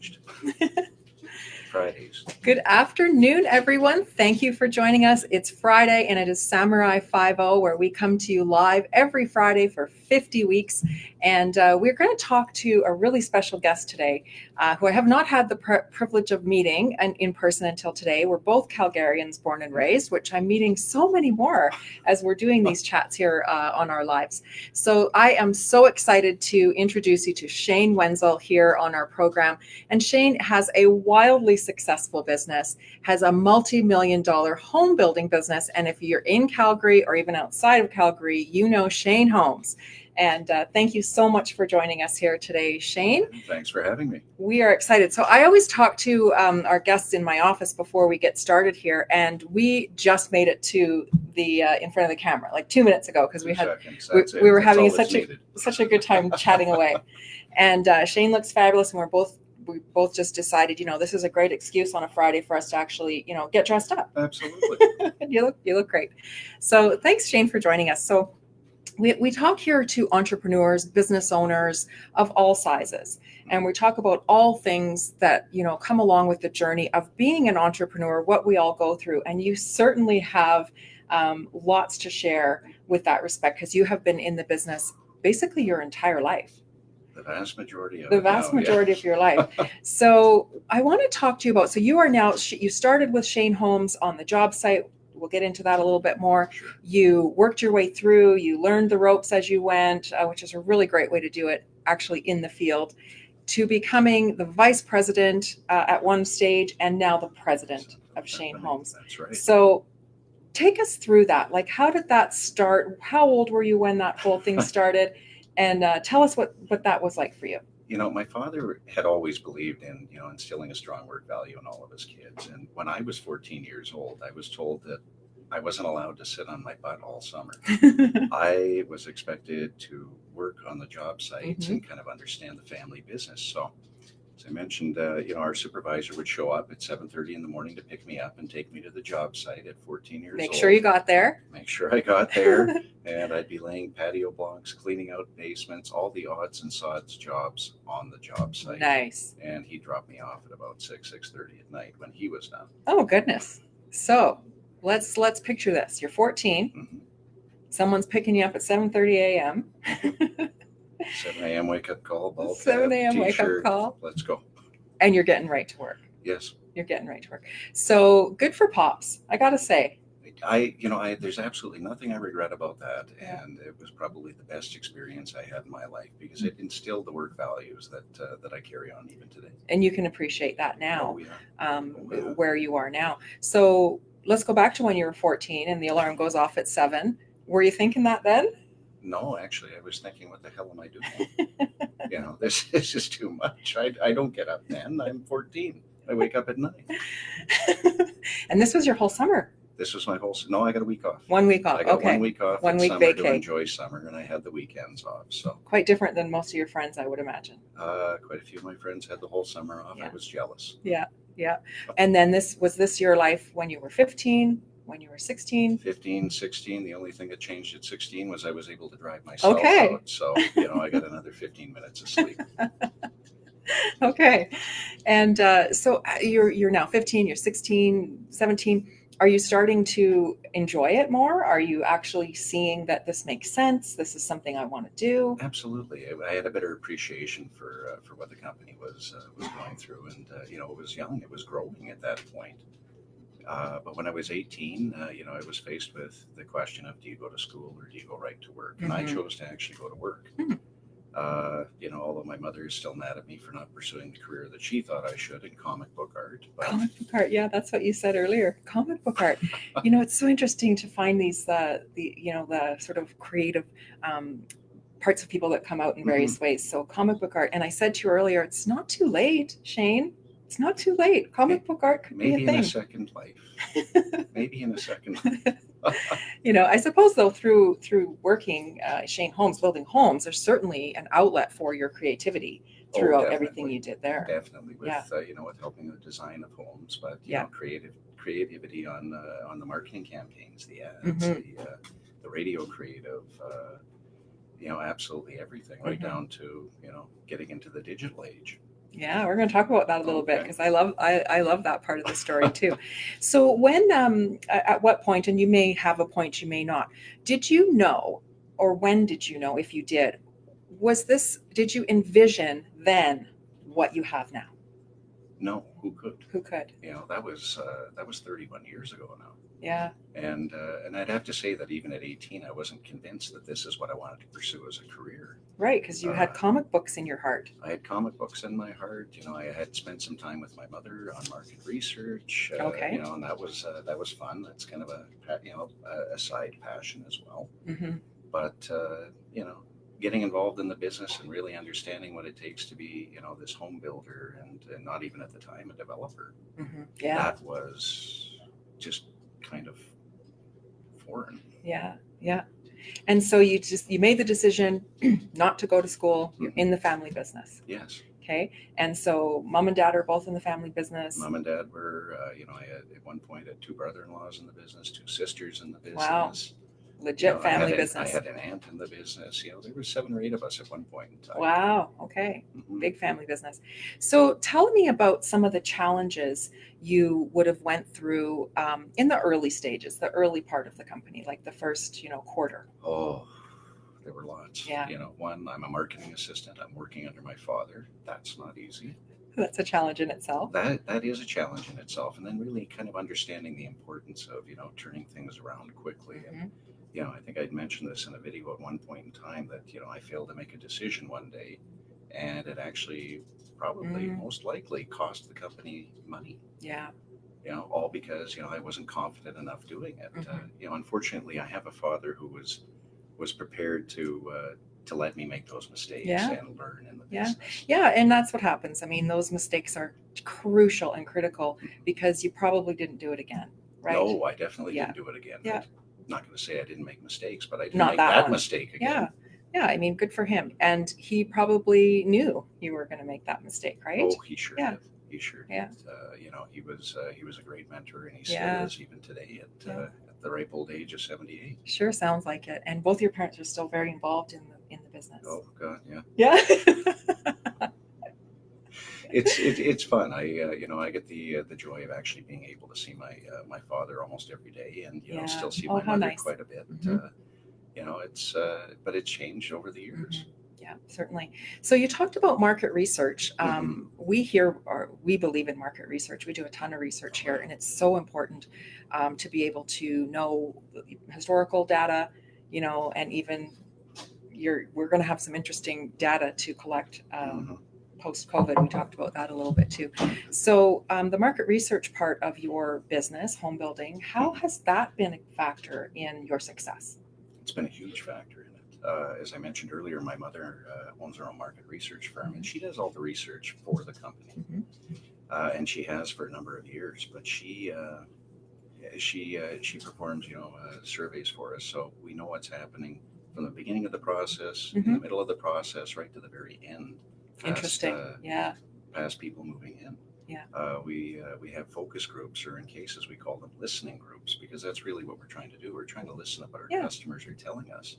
changed. Fridays. Good afternoon, everyone. Thank you for joining us. It's Friday, and it is Samurai 5-0, where we come to you live every Friday for 50 weeks. And we're going to talk to a really special guest today, who I have not had the privilege of meeting in person until today. We're both Calgarians, born and raised, which I'm meeting so many more as we're doing these chats here on our lives. So I am so excited to introduce you to Shane Wenzel here on our program. And Shane has a wildly successful business, has a multi-million-dollar home building business. And if you're in Calgary or even outside of Calgary, you know Shane Homes. And thank you so much for joining us here today, Shane. Thanks for having me. We are excited. So I always talk to our guests in my office before we get started here, and we just made it to the in front of the camera like 2 minutes ago because we were having such a good time chatting away. And Shane looks fabulous, and we both just decided, this is a great excuse on a Friday for us to actually, get dressed up. Absolutely. You look great. So thanks, Shane, for joining us. So we talk here to entrepreneurs, business owners of all sizes, and we talk about all things that, come along with the journey of being an entrepreneur, what we all go through. And you certainly have lots to share with that respect, because you have been in the business basically your entire life. The vast majority of your life. So I want to talk to you about, so you are now, you started with Shane Homes on the job site. We'll get into that a little bit more. Sure. You worked your way through, you learned the ropes as you went, which is a really great way to do it actually in the field, to becoming the vice president at one stage, and now the president of Shane Homes. That's right. So take us through that. Like, how did that start? How old were you when that whole thing started? And tell us what that was like for you. My father had always believed in, instilling a strong work value in all of his kids. And when I was 14 years old, I was told that I wasn't allowed to sit on my butt all summer. I was expected to work on the job sites and kind of understand the family business. So, as I mentioned, our supervisor would show up at 7:30 in the morning to pick me up and take me to the job site at 14 years old. Make sure you got there. Make sure I got there. And I'd be laying patio blocks, cleaning out basements, all the odds and sods jobs on the job site. Nice. And he dropped me off at about 6:30 at night when he was done. Oh, goodness. So let's picture this. You're 14. Mm-hmm. Someone's picking you up at 7:30 a.m. 7 a.m. wake up call. 7 a.m. wake up call. Let's go. And you're getting right to work. Yes. You're getting right to work. So good for Pops, I got to say. There's absolutely nothing I regret about that. Yeah. And it was probably the best experience I had in my life, because it instilled the work values that I carry on even today. And you can appreciate that now, yeah. Where you are now. So let's go back to when you were 14 and the alarm goes off at 7. Were you thinking that then? No, actually, I was thinking, what the hell am I doing? This is too much. I don't get up then. I'm 14. I wake up at 9. And this was your whole summer? This was my whole. No, I got a week off. 1 week off. I got okay. 1 week off. 1 week summer vacay. To enjoy summer, and I had the weekends off. So quite different than most of your friends, I would imagine. Quite a few of my friends had the whole summer off. Yeah. I was jealous. Yeah. And then was your life when you were 15? When you were 16? 15, 16. The only thing that changed at 16 was I was able to drive myself out. So, I got another 15 minutes of sleep. Okay. And so you're now 15, you're 16, 17. Are you starting to enjoy it more? Are you actually seeing that this makes sense? This is something I want to do? Absolutely. I had a better appreciation for what the company was going through. And, it was young. It was growing at that point. But when I was 18, I was faced with the question of, do you go to school or do you go right to work? And I chose to actually go to work. Although my mother is still mad at me for not pursuing the career that she thought I should in comic book art. But... Comic book art, yeah, that's what you said earlier. Comic book art. It's so interesting to find these the sort of creative parts of people that come out in various ways. So comic book art, and I said to you earlier, it's not too late, Shane. It's not too late. Comic book art could be a thing. Maybe in a second life. Maybe in a second life. I suppose, though, through working Shane Homes, building homes, there's certainly an outlet for your creativity throughout everything you did there. Definitely, with with helping the design of homes, but creativity on the marketing campaigns, the ads, the radio creative, absolutely everything, right down to getting into the digital age. Yeah, we're going to talk about that a little bit Okay. because I love that part of the story too. So when at what point, and you may have a point, you may not, did you know, or when did you know, if you did, did you envision then what you have now? No, who could? Who could? That was 31 years ago now. Yeah, And I'd have to say that even at 18, I wasn't convinced that this is what I wanted to pursue as a career. right, because you had Uh, comic books in your heart. I had comic books in my heart. I had spent some time with my mother on market research. Okay. And that was fun. That's kind of a side passion as well. Hmm. But getting involved in the business and really understanding what it takes to be this home builder and not even at the time a developer, Hmm. Yeah, that was just kind of foreign. yeah, yeah. And so you made the decision not to go to school. You're in the family business. Yes. Okay. And so mom and dad are both in the family business. Mom and dad were, I had at one point had two brother-in-laws in the business, two sisters in the business. Wow. Legit family I business. had an aunt in the business. There were 7 or 8 of us at one point in time. Wow. Okay. Mhm. Big family business. So tell me about some of the challenges you would have went through in the early stages, the early part of the company, like the first, quarter. Oh, there were lots. Yeah. One, I'm a marketing assistant. I'm working under my father. That's not easy. That's a challenge in itself. That is a challenge in itself. And then really kind of understanding the importance of, turning things around quickly. Mhm. And, I think I'd mentioned this in a video at one point in time that, I failed to make a decision one day and it actually probably most likely cost the company money. Yeah. All because, I wasn't confident enough doing it. Mhm. Unfortunately, I have a father who was prepared to let me make those mistakes Yeah. and learn in the Yeah. business. Yeah. And that's what happens. I mean, those mistakes are crucial and critical because you probably didn't do it again, right? No, I definitely Yeah. didn't do it again. Yeah. I'm not going to say I didn't make mistakes, but I didn't Not make that that one. mistake again. Yeah. Yeah. I mean, good for him. And he probably knew you were going to make that mistake, right? Oh, he sure Yeah. did. He sure did. Yeah. He was a great mentor, and he Yeah. still is even today Yeah. at the ripe old age of 78. Sure sounds like it. And both your parents are still very involved in the business. Oh God, yeah. Yeah. It's fun. I get the joy of actually being able to see my father almost every day, and Yeah. still see Oh, my how mother nice. quite a bit. Mhm. But it's changed over the years. Yeah, certainly. So you talked about market research. We believe in market research. We do a ton of research here, and it's so important to be able to know historical data, and even we're going to have some interesting data to collect Mhm. post-COVID. We talked about that a little bit too. So the market research part of your business, home building, how has that been a factor in your success? It's been a huge factor in it. As I mentioned earlier, my mother owns her own market research firm, and she does all the research for the company, and she has for a number of years. But she performs surveys for us, so we know what's happening from the beginning of the process, in the middle of the process, right to the very end. Interesting. Yeah. Past people moving in. Yeah. We have focus groups, or in cases we call them listening groups, because that's really what we're trying to do. We're trying to listen to what our customers are telling us.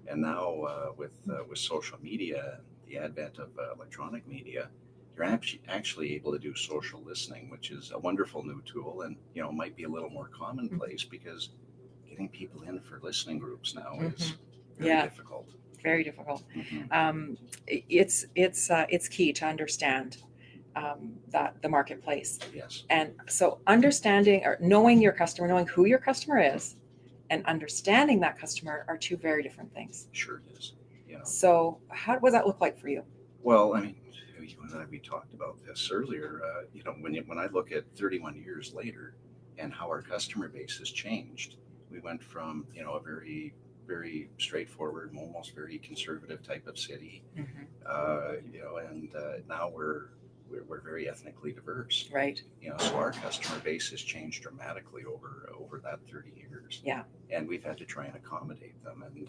And now with social media, the advent of electronic media, you're actually able to do social listening, which is a wonderful new tool, and might be a little more commonplace because getting people in for listening groups now is very difficult. Very difficult. Mm-hmm. It's key to understand that the marketplace. Yes. And so understanding or knowing your customer, knowing who your customer is, and understanding that customer are two very different things. Sure it is. So what does that look like for you? Well, I mean, you and I, we talked about this earlier. When I look at 31 years later and how our customer base has changed, we went from a very, very straightforward, almost very conservative type of city, and now we're very ethnically diverse. Right. So our customer base has changed dramatically over that 30 years. Yeah. And we've had to try and accommodate them. And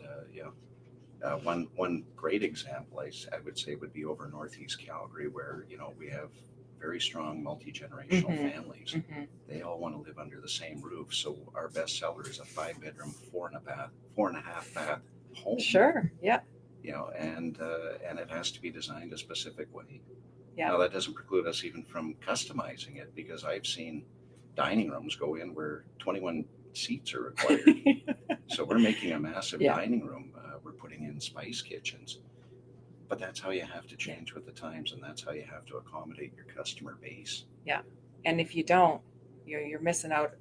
one great example I would say would be over Northeast Calgary, where we have very strong multi-generational families. They all want to live under the same roof. So our best seller is a 5-bedroom, 4.5 bath home. Sure. Yeah. And it has to be designed a specific way. Yeah. Now, that doesn't preclude us even from customizing it, because I've seen dining rooms go in where 21 seats are required. So we're making a massive Yeah. dining room. We're putting in spice kitchens. But that's how you have to change with the times, and that's how you have to accommodate your customer base. Yeah. And if you don't, you're missing out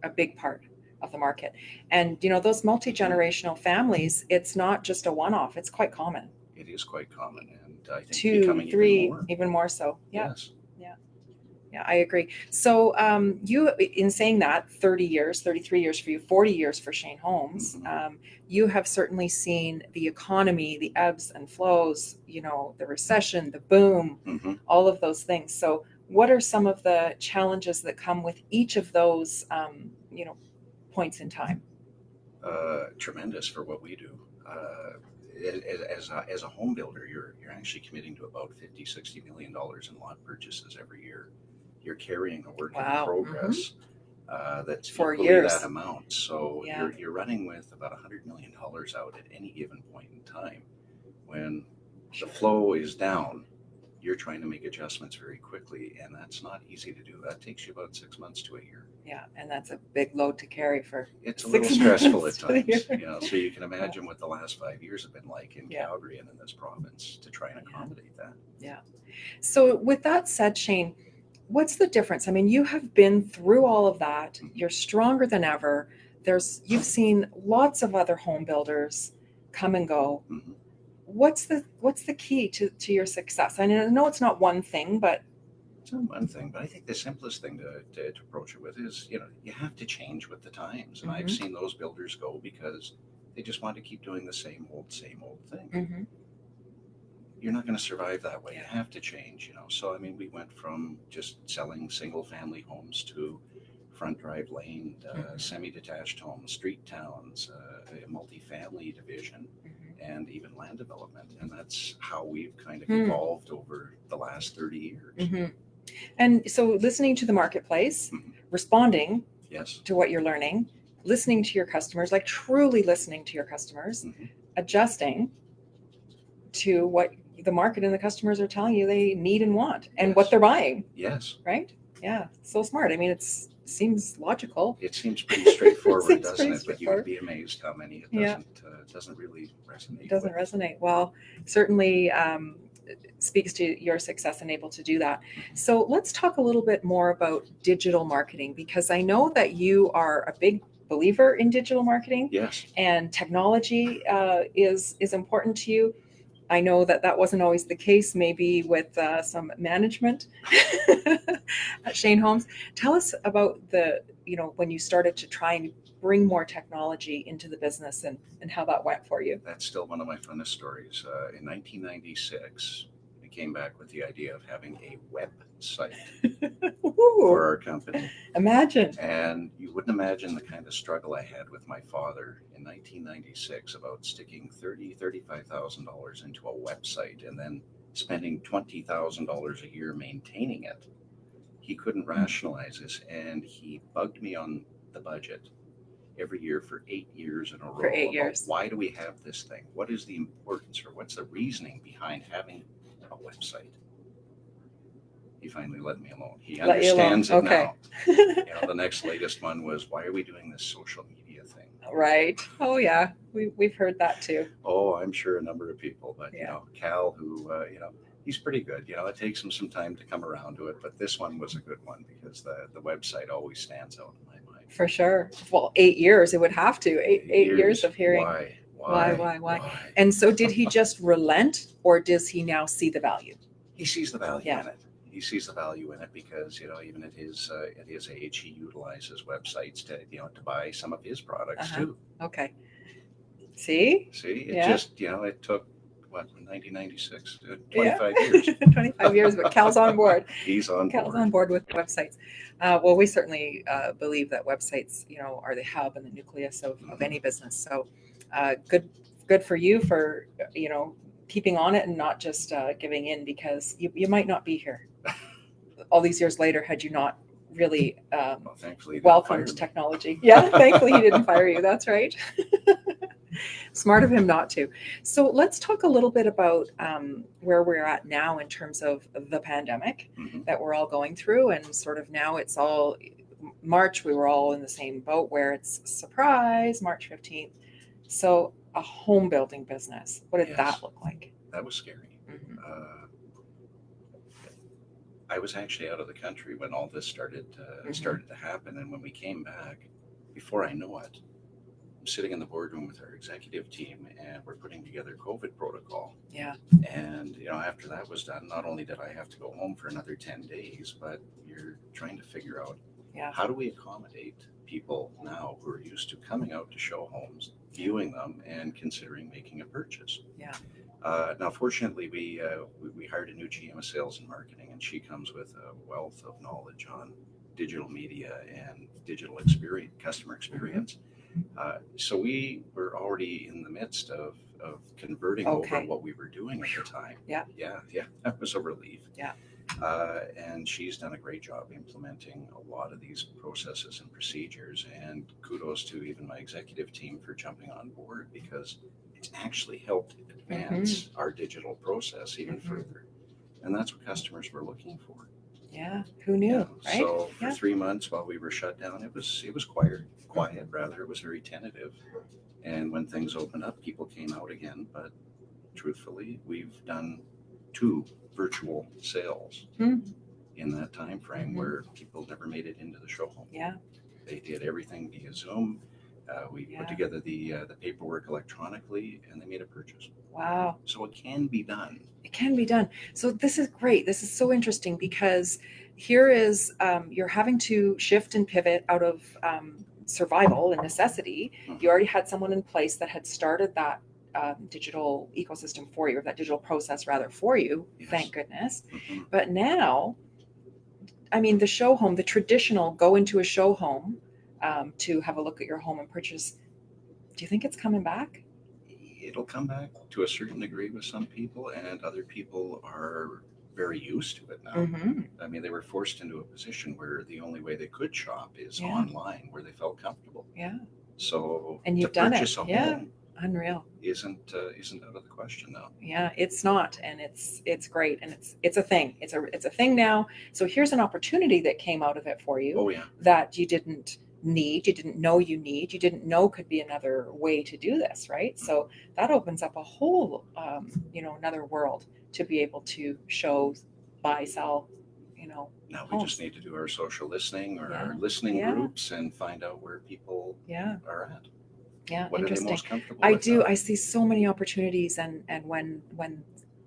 a big part of the market. And those multi-generational families, it's not just a one-off, it's quite common. It is quite common, and I think 2, becoming 3, even more. even more so. Yeah. Yes. Yeah, I agree. So you, in saying that, 30 years, 33 years for you, 40 years for Shane Holmes, you have certainly seen the economy, the ebbs and flows, the recession, the boom, all of those things. So what are some of the challenges that come with each of those, points in time? Tremendous for what we do. As a home builder, you're actually committing to about $50-60 million in lot purchases every year. You're carrying a work in progress that's for equally years. that amount. So you're running with about $100 million out at any given point in time. When the flow is down, you're trying to make adjustments very quickly, and that's not easy to do. That takes you about 6 months to a year. Yeah, and that's a big load to carry for. It's a little stressful at times, year. So you can imagine what the last 5 years have been like in Calgary and in this province to try and accommodate that. Yeah. So with that said, Shane, what's the difference? I mean, you have been through all of that. You're stronger than ever. You've seen lots of other home builders come and go. What's the key to your success? I know it's not one thing, but it's not one thing. But I think the simplest thing to approach it with is, you have to change with the times. And I've seen those builders go because they just want to keep doing the same old thing. You're not going to survive that way. You have to change, So, I mean, we went from just selling single family homes to front drive lane, semi-detached homes, street towns, a multifamily division, and even land development. And that's how we've kind of evolved over the last 30 years. And so listening to the marketplace, responding to what you're learning, listening to your customers, like truly listening to your customers, adjusting to what the market and the customers are telling you they need and want, and what they're buying. Yes. Right? Yeah. So smart. I mean, it seems logical. It seems pretty straightforward, doesn't it? But you would be amazed how many it doesn't really resonate. It doesn't resonate. Well, certainly speaks to your success and able to do that. So let's talk a little bit more about digital marketing, because I know that you are a big believer in digital marketing. Yes. And technology is important to you. I know that wasn't always the case, maybe with some management at Shane Holmes. Tell us about when you started to try and bring more technology into the business and how that went for you. That's still one of my funnest stories. In 1996, we came back with the idea of having a website for our company. Imagine. And you wouldn't imagine the kind of struggle I had with my father in 1996 about sticking $35,000 into a website and then spending $20,000 a year maintaining it. He couldn't rationalize this, and he bugged me on the budget every year for 8 years in a row. For 8 years. Why do we have this thing? What is the importance, or what's the reasoning behind having a website? He finally let me alone. He understands it now. The next latest one was, why are we doing this social media thing? Right. Oh yeah, we've heard that too. Oh, I'm sure a number of people, but Cal, who he's pretty good. It takes him some time to come around to it, but this one was a good one because the website always stands out in my mind. For sure. Well, 8 years, it would have to. Eight years of hearing. Why? And so did he just relent, or does he now see the value? He sees the value in it. He sees the value in it because, even at his age, he utilizes websites to buy some of his products too. Okay. See, it just, it took, 1996, 25 years. 25 years, but Cal's on board. He's on board. Cal's on board with websites. Well, we certainly believe that websites, are the hub and the nucleus of any business. So good for you for, keeping on it and not just giving in, because you might not be here all these years later had you not really thankfully welcomed technology. Yeah, thankfully he didn't fire you. That's right. Smart of him not to. So let's talk a little bit about where we're at now in terms of the pandemic Mhm. that we're all going through. And sort of now it's all March, we were all in the same boat where it's surprise, March 15th. So a home building business, what did that Yes, look like? that was scary. Mhm. Uh, I was actually out of the country when all this Mhm. started to happen, and when we came back, before I know it, I'm sitting in the boardroom with our executive team, and we're putting together COVID protocol. Yeah. And after that was done, not only did I have to go home for another 10 days, but you're trying to figure out Yeah. how do we accommodate people now who are used to coming out to show homes, viewing them, and considering making a purchase. Yeah. Now, fortunately, we hired a new GM of sales and marketing, and she comes with a wealth of knowledge on digital media and digital experience, customer experience. So we were already in the midst of converting over Okay. what we were doing at the time. Yeah. Yeah, that was a relief. Yeah. And she's done a great job implementing a lot of these processes and procedures. And kudos to even my executive team for jumping on board, because it's actually helped advance our digital process even Mhm. further. And that's what customers were looking for. Yeah. Who knew, Yeah. right? So for Yeah. 3 months while we were shut down, it was quiet rather. It was very tentative. And when things opened up, people came out again. But truthfully, we've done 2 virtual sales Hmm. in that time frame Mhm. where people never made it into the show home. Yeah. They did everything via Zoom. We Yeah. put together the paperwork electronically, and they made a purchase. Wow. So it can be done. It can be done. So this is great. This is so interesting because here is you're having to shift and pivot out of survival and necessity. You already had someone in place that had started that digital ecosystem for you, or that digital process rather for you. Yes. Thank goodness. Mhm. But now, I mean, the show home, the traditional go into a show home to have a look at your home and purchase. Do you think it's coming back? It'll come back to a certain degree with some people, and other people are very used to it now. Mm-hmm. I mean, they were forced into a position where the only way they could shop is Yeah. online, where they felt comfortable. Yeah. So And to you've done it. purchase a Yeah. home Unreal. isn't out of the question now. Yeah, it's not, and it's great, and it's a thing. It's a thing now. So here's an opportunity that came out of it for you Oh yeah, that you didn't need, you didn't know you need, you didn't know could be another way to do this, right? So that opens up a whole, another world to be able to show, buy, sell, now we just homes. need to do our social listening or Yeah. our listening Yeah. groups and find out where people Yeah. are at. Yeah. What are they Interesting. most comfortable I with do. now? I see so many opportunities, and when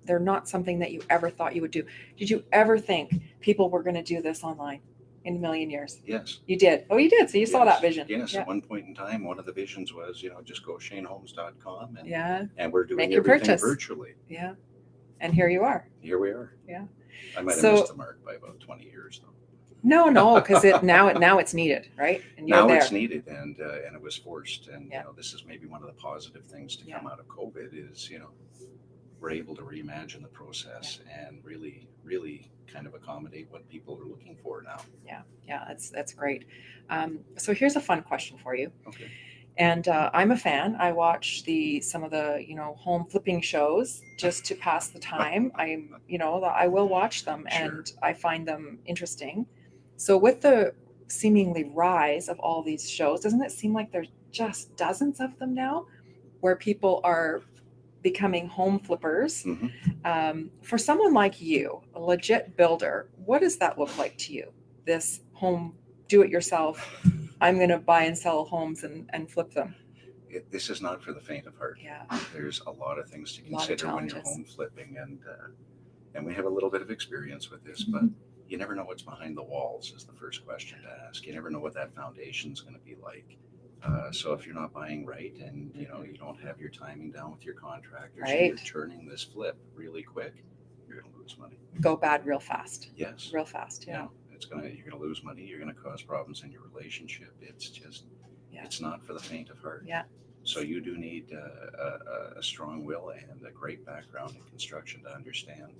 they're not something that you ever thought you would do. Did you ever think people were going to do this online in a million years? Yes. You did. Oh, you did. So you saw that vision. Yes. Yeah. At one point in time, one of the visions was, just go shanehomes.com Yeah. and we're doing Make your everything purchase. virtually. Yeah. And here you are. Here we are. Yeah. I might have So missed the mark by about 20 years though. no, because now it's needed, right? And you're Now there. it's needed, and it was forced. And Yeah. this is maybe one of the positive things to Yeah. come out of COVID is we're able to reimagine the process and really, really kind of accommodate what people are looking for now. Yeah, that's great. So here's a fun question for you. Okay. And I'm a fan. I watch some of the home flipping shows just to pass the time. I will watch them, Sure. and I find them interesting. So with the seemingly rise of all these shows, doesn't it seem like there's just dozens of them now, where people are becoming home flippers? Mhm. For someone like you, a legit builder, what does that look like to you? This home do-it-yourself, I'm going to buy and sell homes and flip them. This is not for the faint of heart. Yeah. There's a lot of things to A lot of consider when you're challenges. home flipping, and we have a little bit of experience with this, but you never know what's behind the walls is the first question to ask. You never know what that foundation is going to be like. So if you're not buying right, and you don't have your timing down with your contractors, and you're Right. turning this flip really quick, you're going to lose money. Go bad real fast. Yes. Real fast. Yeah. You're going to lose money. You're going to cause problems in your relationship. It's just, it's not for the faint of heart. Yeah. So you do need a strong will and a great background in construction to understand.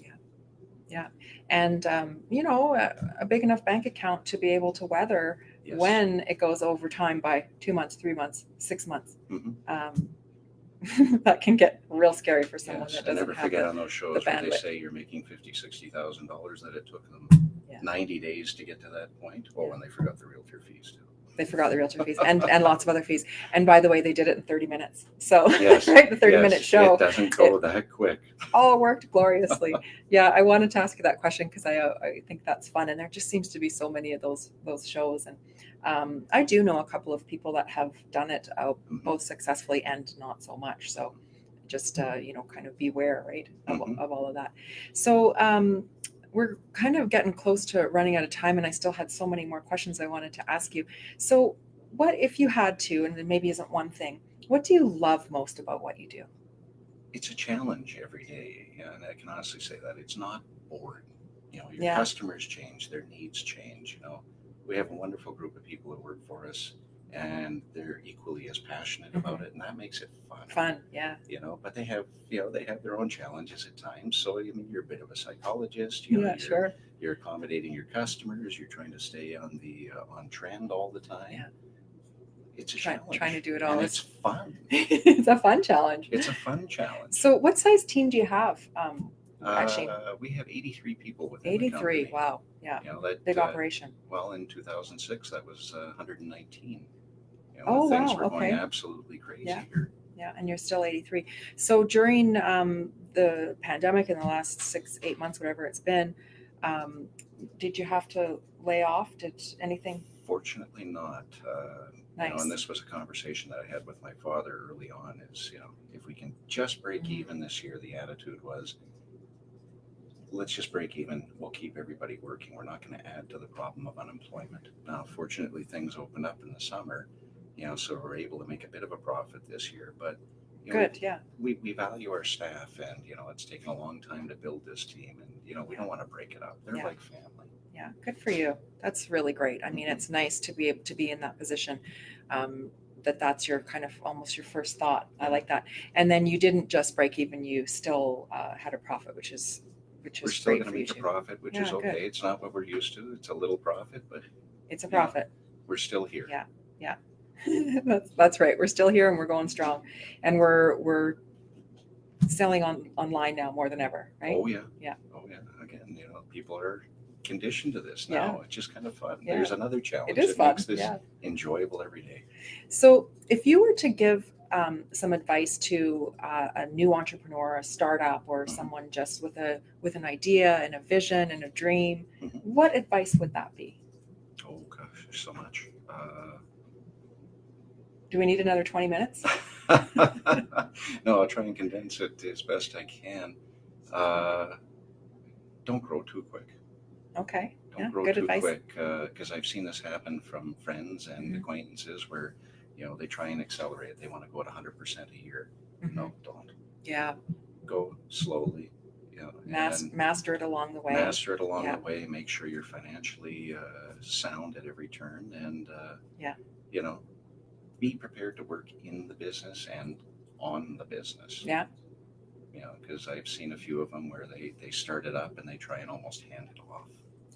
Yeah. And, a big enough bank account to be able to weather Yes. when it goes over time by 2 months, 3 months, 6 months. Mhm. that can get real scary for someone Yes, that and doesn't never have forget the, on those shows where they bandwidth. say you're making $50,000, $60,000 that it took them Yeah. 90 days to get to that point. Well, Yeah. when they forgot the realtor fees too. They forgot the realtor fees and lots of other fees. And by the way, they did it in 30 minutes. So Yes, right, the 30-minute yes, show, it doesn't go that quick. all worked gloriously. Yeah, I wanted to ask you that question because I think that's fun, and there just seems to be so many of those shows. And I do know a couple of people that have done it Mhm. both successfully and not so much. So just kind of beware, right, Mhm. of all of that. So we're kind of getting close to running out of time, and I still had so many more questions I wanted to ask you. So what if you had to, and it maybe isn't one thing, what do you love most about what you do? It's a challenge every day, yeah, and I can honestly say that it's not boring. Your Yeah. customers change, their needs change. We have a wonderful group of people that work for us, and they're equally as passionate about it, and that makes it fun. Fun, yeah. But they have their own challenges at times. So I mean, you're a bit of a psychologist. Yeah, sure. You're accommodating your customers. You're trying to stay on the on trend all the time. Yeah. It's a challenge. Trying to do it all. And it's fun. It's a fun challenge. It's a fun challenge. So what size team do you have at Sheen? We have 83 people within 83. the company. Wow. Yeah. That Big operation. Well, in 2006, that was 119. Oh, things wow, were going okay. absolutely crazy Yeah. here. Yeah, and you're still 83. So during the pandemic in the last 6-8 months, whatever it's been, did you have to lay off? Did anything? Fortunately not. Nice. And this was a conversation that I had with my father early on is, if we can just break even this year, the attitude was, let's just break even. We'll keep everybody working. We're not going to add to the problem of unemployment. Now, fortunately, things opened up in the summer, so we're able to make a bit of a profit this year. But good, yeah. We value our staff, and it's taken a long time to build this team, and we don't want to break it up. They're like family. Yeah, good for you. That's really great. I mean, it's nice to be able to be in that position. That's your kind of almost your first thought. I like that. And then you didn't just break even; you still had a profit, which is we're still going to make a profit, which is okay. Good. It's not what we're used to. It's a little profit, but it's a profit. We're still here. Yeah. That's right. We're still here and we're going strong, and we're selling online now more than ever, right? Oh yeah. Again, people are conditioned to this now. Yeah. It's just kind of fun. Yeah. There's another challenge. It is fun. Makes this enjoyable every day. So, if you were to give some advice to a new entrepreneur, a startup, or someone just with an idea and a vision and a dream, what advice would that be? Oh gosh, there's so much. Do we need another 20 minutes? No, I'll try and condense it as best I can. Don't grow too quick. Okay. Don't grow too quick, because I've seen this happen from friends and acquaintances where, they try and accelerate. They want to go at 100% a year. No, don't. Yeah. Go slowly. Master it along the way. Master it along the way. Make sure you're financially sound at every turn, and be prepared to work in the business and on the business. Yeah. Because I've seen a few of them where they start it up and they try and almost hand it off.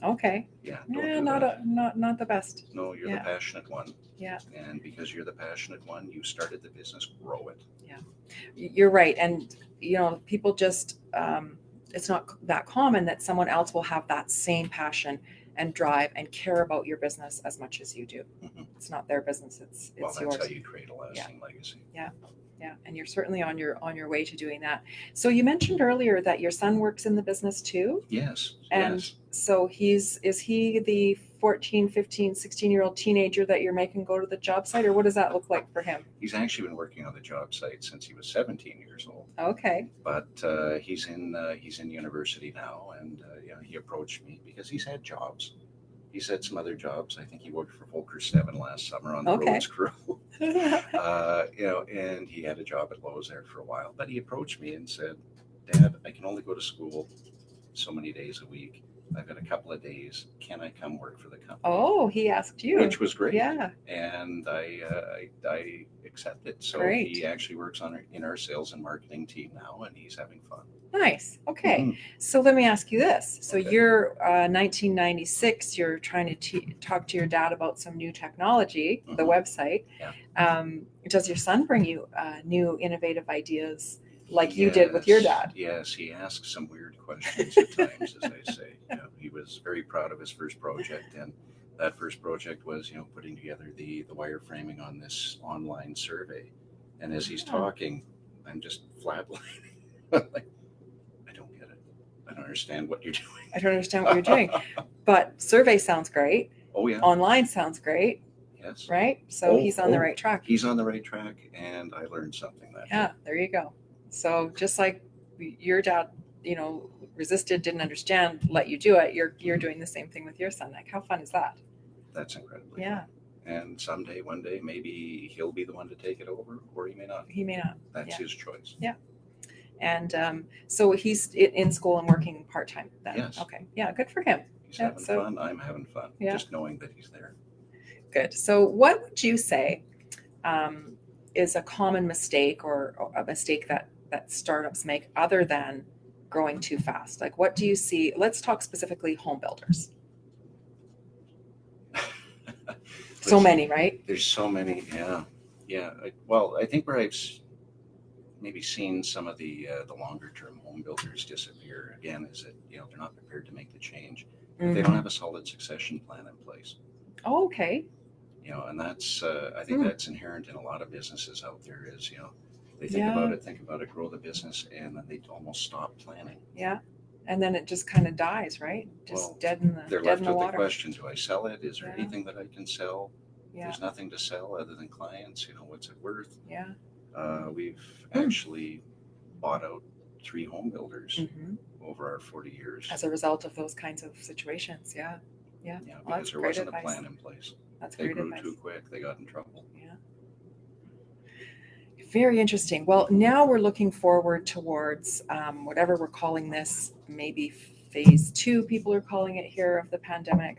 Okay. Yeah. Not the best. No, you're the passionate one. Yeah. And because you're the passionate one, you started the business, grow it. Yeah. You're right. And, people just, it's not that common that someone else will have that same passion and drive and care about your business as much as you do. It's not their business. It's that's yours. How you create a lasting legacy. Yeah. Yeah. And you're certainly on your way to doing that. So you mentioned earlier that your son works in the business too. Yes. And so is he the 14, 15, 16-year-old teenager that you're making go to the job site, or what does that look like for him? He's actually been working on the job site since he was 17 years old. Okay. But he's in university now, and he approached me because he's had jobs. He's had some other jobs. I think he worked for Volker 7 last summer on the roads crew. And he had a job at Lowe's there for a while. But he approached me and said, "Dad, I can only go to school so many days a week. I've got a couple of days. Can I come work for the company? Oh, he asked you. Which was great. Yeah. And I accepted. So Great. he actually works in our sales and marketing team now, and he's having fun. Nice. Okay. Mhm. So let me ask you this. So Okay. you're 1996, you're trying to talk to your dad about some new technology, the Mhm. website. Yeah. Does your son bring you new innovative ideas like you did with your dad? Yes, he asks some weird questions at times, as I say. He was very proud of his first project, and that first project was, putting together the wireframing on this online survey. And as he's Ah. talking, I'm just flatlining. Like, I don't get it. I don't understand what you're doing. I don't understand what you're doing. But survey sounds great. Oh yeah. Online sounds great, Yes. right? So he's on the right track. He's on the right track, and I learned something that Yeah, day. there you go. So just like your dad, resisted, didn't understand, let you do it, you're doing the same thing with your son. Like, how fun is that? That's incredibly Yeah. fun. And someday, one day, maybe he'll be the one to take it over, or he may not. He may not. That's Yeah. his choice. Yeah. And so he's in school and working part-time then. Yes. Okay. Yeah, good for him. He's Yeah, having so- fun. I'm having fun. Yeah. Just knowing that he's there. Good. So what would you say is a common mistake or a mistake that startups make other than growing too fast? Like, what do you see? Let's talk specifically home builders. So many, right? There's so many. Yeah. I think where I've maybe seen some of the longer term home builders disappear again is that they're not prepared to make the change. They don't have a solid succession plan in place. Oh, okay. And that's I think that's inherent in a lot of businesses out there. Is they think about it, grow the business, and then they almost stop planning. Yeah. And then it just kind of dies, right? Just dead in the They're dead left in the with water. the question: do I sell it? Is there Yeah. anything that I can sell? Yeah. There's nothing to sell other than clients. What's it worth? Yeah. We've actually bought out 3 home builders Mhm. over our 40 years. As a result of those kinds of situations. Yeah. Yeah, Well, because that's there great wasn't advice. a plan in place. That's They great grew advice. too quick. They got in trouble. Yeah. Very interesting. Well, now we're looking forward towards whatever we're calling this, maybe phase 2, people are calling it here, of the pandemic.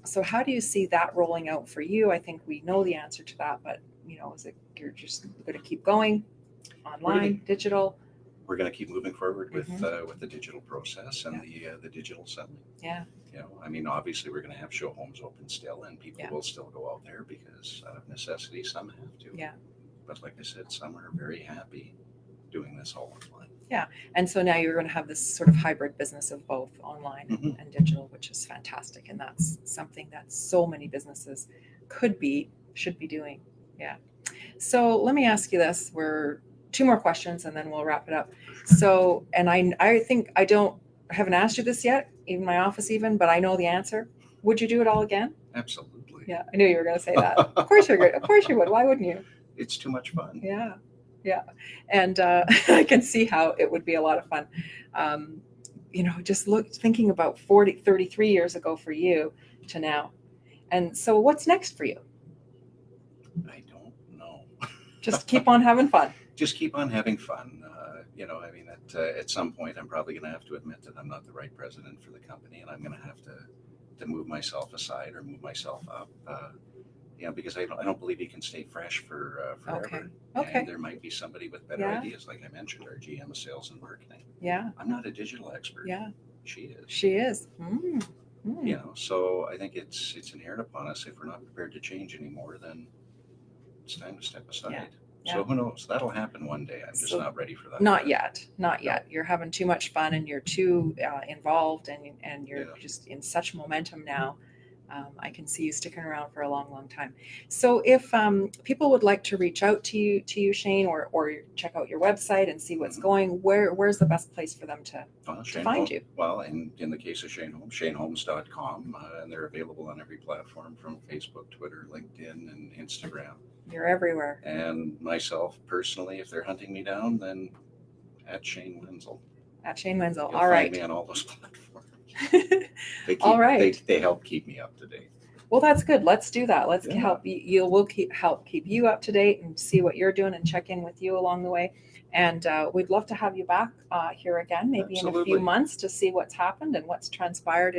So how do you see that rolling out for you? I think we know the answer to that, but is it you're just going to keep going online, digital? We're going to keep moving forward with Mhm. with the digital process and the digital selling. Yeah. Obviously we're going to have show homes open still, and people will still go out there because out of necessity, some have to. Yeah. But like I said, some are very happy doing this all online. Yeah. And so now you're going to have this sort of hybrid business of both online Mhm. and digital, which is fantastic. And that's something that so many businesses should be doing. Yeah. So let me ask you this. We're 2 more questions and then we'll wrap it up. So, and I think I haven't asked you this yet, even my office even, but I know the answer. Would you do it all again? Absolutely. Yeah. I knew you were going to say that. Of course you're good. Of course you would. Why wouldn't you? It's too much fun. Yeah. Yeah. And I can see how it would be a lot of fun. Just thinking about 33 years ago for you to now. And so what's next for you? I don't know. Just keep on having fun. Just keep on having fun. At some point, I'm probably going to have to admit that I'm not the right president for the company, and I'm going to have to move myself aside or move myself up. Because I don't believe you can stay fresh for forever. Okay. And there might be somebody with better ideas, like I mentioned, our GM of sales and marketing. Yeah. I'm not a digital expert. Yeah. She is. She is. So I think it's inherent upon us. If we're not prepared to change anymore, then it's time to step aside. Yeah. So who knows? That'll happen one day. I'm just not ready for that. Not yet. You're having too much fun and you're too involved and you're just in such momentum now. I can see you sticking around for a long, long time. So if people would like to reach out to you, Shane, or check out your website and see what's going, where's the best place for them to find you? Well, in the case of Shane Holmes, shaneholmes.com, and they're available on every platform from Facebook, Twitter, LinkedIn, and Instagram. You're everywhere. And myself, personally, if they're hunting me down, then at Shane Wenzel. At Shane Wenzel. You'll all right. Find me on all those platforms. All right. They help keep me up to date. Well, that's good. Let's do that. Let's help you. We'll help keep you up to date and see what you're doing and check in with you along the way. And we'd love to have you back here again, maybe in a Absolutely. few months, to see what's happened and what's transpired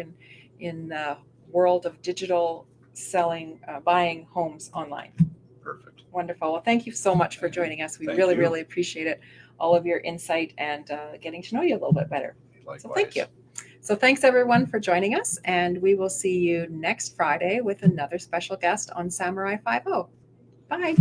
in the world of digital selling, buying homes online. Perfect. Wonderful. Well, thank you so much for joining us. We Thank really, you. really appreciate it. All of your insight and getting to know you a little bit better. Likewise. So thank you. So thanks everyone for joining us, and we will see you next Friday with another special guest on Samurai 50. Bye.